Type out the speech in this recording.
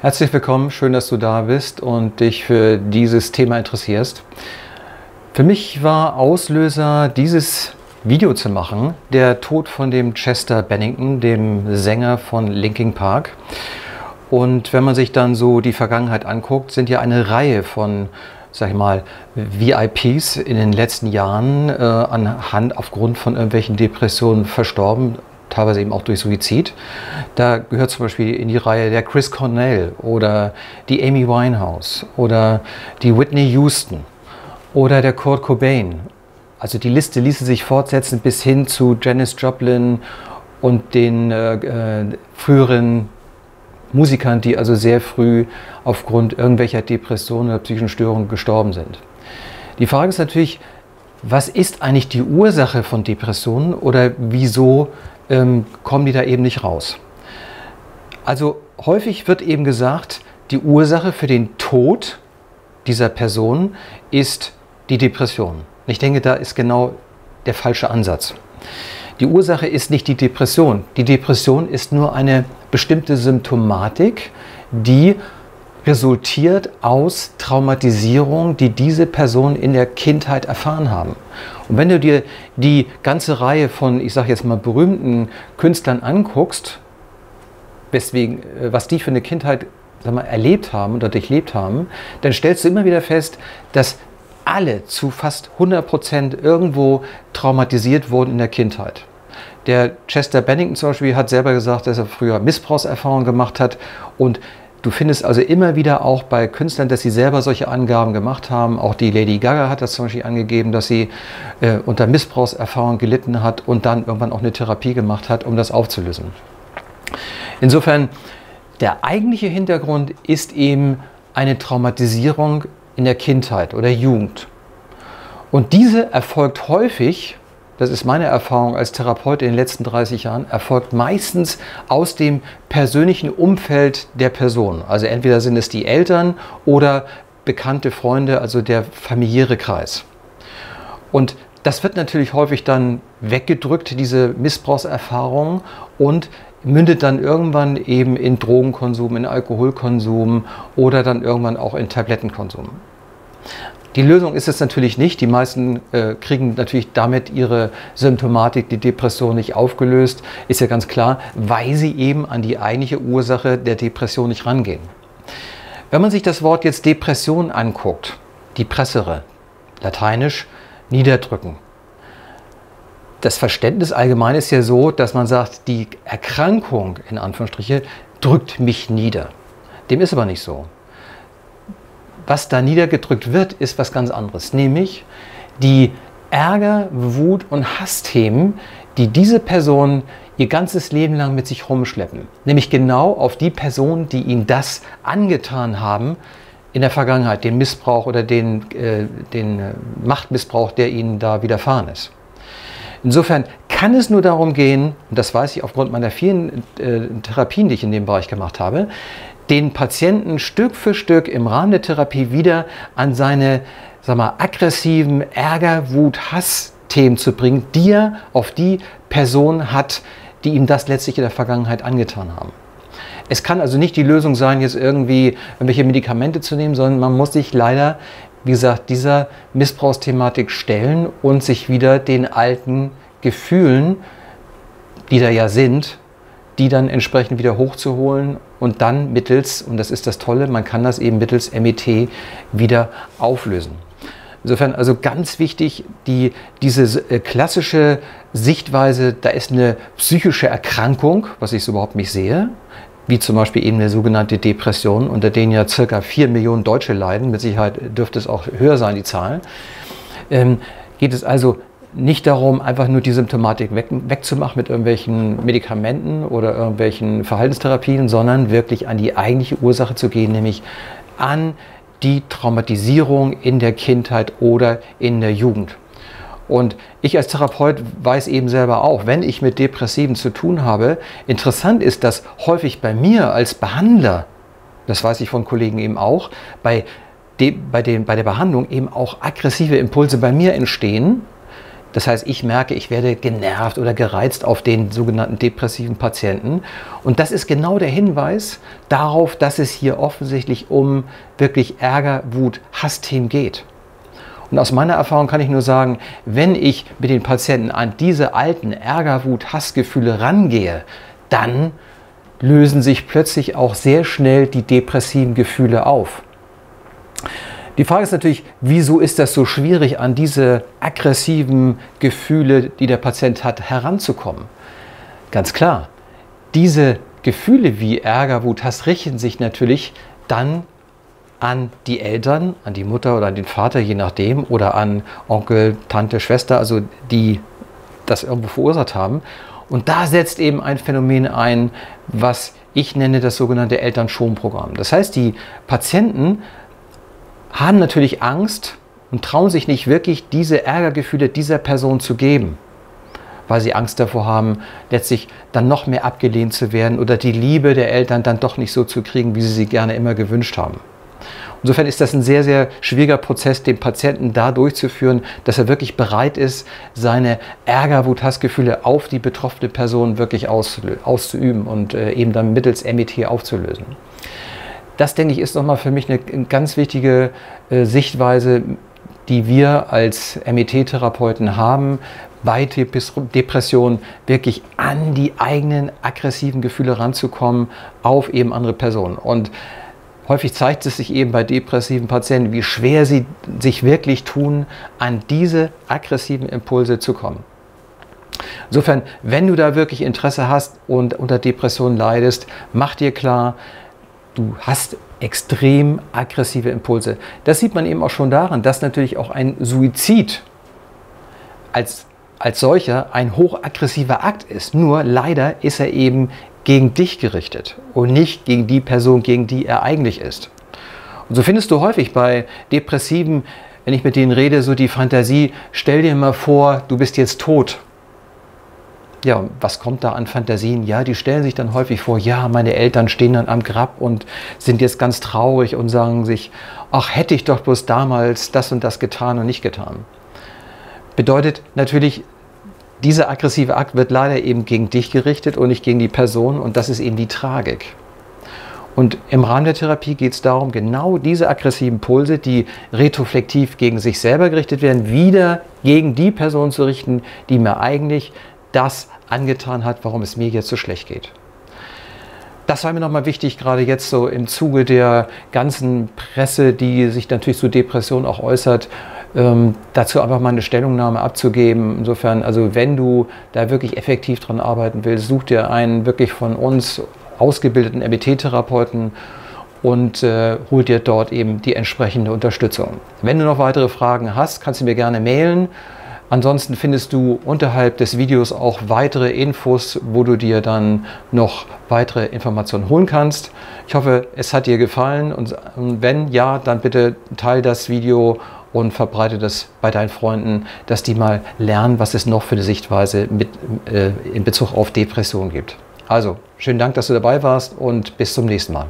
Herzlich willkommen, schön, dass du da bist und dich für dieses Thema interessierst. Für mich war Auslöser, dieses Video zu machen, der Tod von dem Chester Bennington, dem Sänger von Linkin Park. Und wenn man sich dann so die Vergangenheit anguckt, sind ja eine Reihe von, sag ich mal, VIPs in den letzten Jahren aufgrund von irgendwelchen Depressionen verstorben, teilweise eben auch durch Suizid. Da gehört zum Beispiel in die Reihe der Chris Cornell oder die Amy Winehouse oder die Whitney Houston oder der Kurt Cobain. Also die Liste ließe sich fortsetzen bis hin zu Janis Joplin und den früheren Musikern, die also sehr früh aufgrund irgendwelcher Depressionen oder psychischen Störungen gestorben sind. Die Frage ist natürlich, was ist eigentlich die Ursache von Depressionen oder wieso kommen die da eben nicht raus? Also häufig wird eben gesagt, die Ursache für den Tod dieser Person ist die Depression. Ich denke, da ist genau der falsche Ansatz. Die Ursache ist nicht die Depression. Die Depression ist nur eine bestimmte Symptomatik, die resultiert aus Traumatisierung, die diese Personen in der Kindheit erfahren haben. Und wenn du dir die ganze Reihe von, ich sage jetzt mal, berühmten Künstlern anguckst, was die für eine Kindheit, sag mal, erlebt haben oder durchlebt haben, dann stellst du immer wieder fest, dass alle zu fast 100% irgendwo traumatisiert wurden in der Kindheit. Der Chester Bennington zum Beispiel hat selber gesagt, dass er früher Missbrauchserfahrungen gemacht hat, und du findest also immer wieder auch bei Künstlern, dass sie selber solche Angaben gemacht haben. Auch die Lady Gaga hat das zum Beispiel angegeben, dass sie unter Missbrauchserfahrung gelitten hat und dann irgendwann auch eine Therapie gemacht hat, um das aufzulösen. Insofern, der eigentliche Hintergrund ist eben eine Traumatisierung in der Kindheit oder Jugend. Und diese erfolgt häufig, das ist meine Erfahrung als Therapeut in den letzten 30 Jahren, erfolgt meistens aus dem persönlichen Umfeld der Person. Also entweder sind es die Eltern oder bekannte Freunde, also der familiäre Kreis. Und das wird natürlich häufig dann weggedrückt, diese Missbrauchserfahrung, und mündet dann irgendwann eben in Drogenkonsum, in Alkoholkonsum oder dann irgendwann auch in Tablettenkonsum. Die Lösung ist es natürlich nicht. Die meisten kriegen natürlich damit ihre Symptomatik, die Depression, nicht aufgelöst. Ist ja ganz klar, weil sie eben an die eigentliche Ursache der Depression nicht rangehen. Wenn man sich das Wort jetzt Depression anguckt, depressere, lateinisch niederdrücken. Das Verständnis allgemein ist ja so, dass man sagt, die Erkrankung, in Anführungsstriche, drückt mich nieder. Dem ist aber nicht so. Was da niedergedrückt wird, ist was ganz anderes, nämlich die Ärger, Wut und Hassthemen, die diese Person ihr ganzes Leben lang mit sich rumschleppen. Nämlich genau auf die Personen, die ihnen das angetan haben in der Vergangenheit, den Missbrauch oder den Machtmissbrauch, der ihnen da widerfahren ist. Insofern kann es nur darum gehen, und das weiß ich aufgrund meiner vielen Therapien, die ich in dem Bereich gemacht habe, den Patienten Stück für Stück im Rahmen der Therapie wieder an seine, sag mal, aggressiven Ärger, Wut, Hassthemen zu bringen, die er auf die Person hat, die ihm das letztlich in der Vergangenheit angetan haben. Es kann also nicht die Lösung sein, jetzt irgendwie irgendwelche Medikamente zu nehmen, sondern man muss sich leider, wie gesagt, dieser Missbrauchsthematik stellen und sich wieder den alten Gefühlen, die da ja sind, die dann entsprechend wieder hochzuholen und dann mittels, und das ist das Tolle, man kann das eben mittels MET wieder auflösen. Insofern also ganz wichtig, diese klassische Sichtweise, da ist eine psychische Erkrankung, was ich so überhaupt nicht sehe, wie zum Beispiel eben eine sogenannte Depression, unter denen ja ca. 4 Millionen Deutsche leiden, mit Sicherheit dürfte es auch höher sein, die Zahl, geht es also nicht darum, einfach nur die Symptomatik wegzumachen mit irgendwelchen Medikamenten oder irgendwelchen Verhaltenstherapien, sondern wirklich an die eigentliche Ursache zu gehen, nämlich an die Traumatisierung in der Kindheit oder in der Jugend. Und ich als Therapeut weiß eben selber auch, wenn ich mit Depressiven zu tun habe, interessant ist, dass häufig bei mir als Behandler, das weiß ich von Kollegen eben auch, bei der Behandlung eben auch aggressive Impulse bei mir entstehen, Das heißt, ich merke, ich werde genervt oder gereizt auf den sogenannten depressiven Patienten. Und das ist genau der Hinweis darauf, dass es hier offensichtlich um wirklich Ärger, Wut, Hassthemen geht. Und aus meiner Erfahrung kann ich nur sagen, wenn ich mit den Patienten an diese alten Ärger, Wut, Hassgefühle rangehe, dann lösen sich plötzlich auch sehr schnell die depressiven Gefühle auf. Die Frage ist natürlich, wieso ist das so schwierig, an diese aggressiven Gefühle, die der Patient hat, heranzukommen? Ganz klar, diese Gefühle wie Ärger, Wut, Hass richten sich natürlich dann an die Eltern, an die Mutter oder an den Vater, je nachdem, oder an Onkel, Tante, Schwester, also die das irgendwo verursacht haben. Und da setzt eben ein Phänomen ein, was ich nenne das sogenannte Elternschonprogramm. Das heißt, die Patienten haben natürlich Angst und trauen sich nicht wirklich, diese Ärgergefühle dieser Person zu geben, weil sie Angst davor haben, letztlich dann noch mehr abgelehnt zu werden oder die Liebe der Eltern dann doch nicht so zu kriegen, wie sie sie gerne immer gewünscht haben. Insofern ist das ein sehr, sehr schwieriger Prozess, den Patienten da durchzuführen, dass er wirklich bereit ist, seine Ärger, Wut, Hassgefühle auf die betroffene Person wirklich auszuüben und eben dann mittels MET aufzulösen. Das, denke ich, ist nochmal für mich eine ganz wichtige Sichtweise, die wir als MET-Therapeuten haben, bei Depressionen wirklich an die eigenen aggressiven Gefühle ranzukommen, auf eben andere Personen. Und häufig zeigt es sich eben bei depressiven Patienten, wie schwer sie sich wirklich tun, an diese aggressiven Impulse zu kommen. Insofern, wenn du da wirklich Interesse hast und unter Depressionen leidest, mach dir klar, du hast extrem aggressive Impulse. Das sieht man eben auch schon daran, dass natürlich auch ein Suizid als solcher ein hochaggressiver Akt ist. Nur leider ist er eben gegen dich gerichtet und nicht gegen die Person, gegen die er eigentlich ist. Und so findest du häufig bei Depressiven, wenn ich mit denen rede, so die Fantasie, stell dir mal vor, du bist jetzt tot. Ja, was kommt da an Fantasien? Ja, die stellen sich dann häufig vor, ja, meine Eltern stehen dann am Grab und sind jetzt ganz traurig und sagen sich, ach, hätte ich doch bloß damals das und das getan und nicht getan. Bedeutet natürlich, dieser aggressive Akt wird leider eben gegen dich gerichtet und nicht gegen die Person und das ist eben die Tragik. Und im Rahmen der Therapie geht es darum, genau diese aggressiven Pulse, die retroflektiv gegen sich selber gerichtet werden, wieder gegen die Person zu richten, die mir eigentlich das angetan hat, warum es mir jetzt so schlecht geht. Das war mir nochmal wichtig, gerade jetzt so im Zuge der ganzen Presse, die sich natürlich zu Depressionen auch äußert, dazu einfach mal eine Stellungnahme abzugeben. Insofern, also wenn du da wirklich effektiv dran arbeiten willst, such dir einen wirklich von uns ausgebildeten MET-Therapeuten und hol dir dort eben die entsprechende Unterstützung. Wenn du noch weitere Fragen hast, kannst du mir gerne mailen. Ansonsten findest du unterhalb des Videos auch weitere Infos, wo du dir dann noch weitere Informationen holen kannst. Ich hoffe, es hat dir gefallen und wenn ja, dann bitte teile das Video und verbreite das bei deinen Freunden, dass die mal lernen, was es noch für eine Sichtweise in Bezug auf Depression gibt. Also, schönen Dank, dass du dabei warst und bis zum nächsten Mal.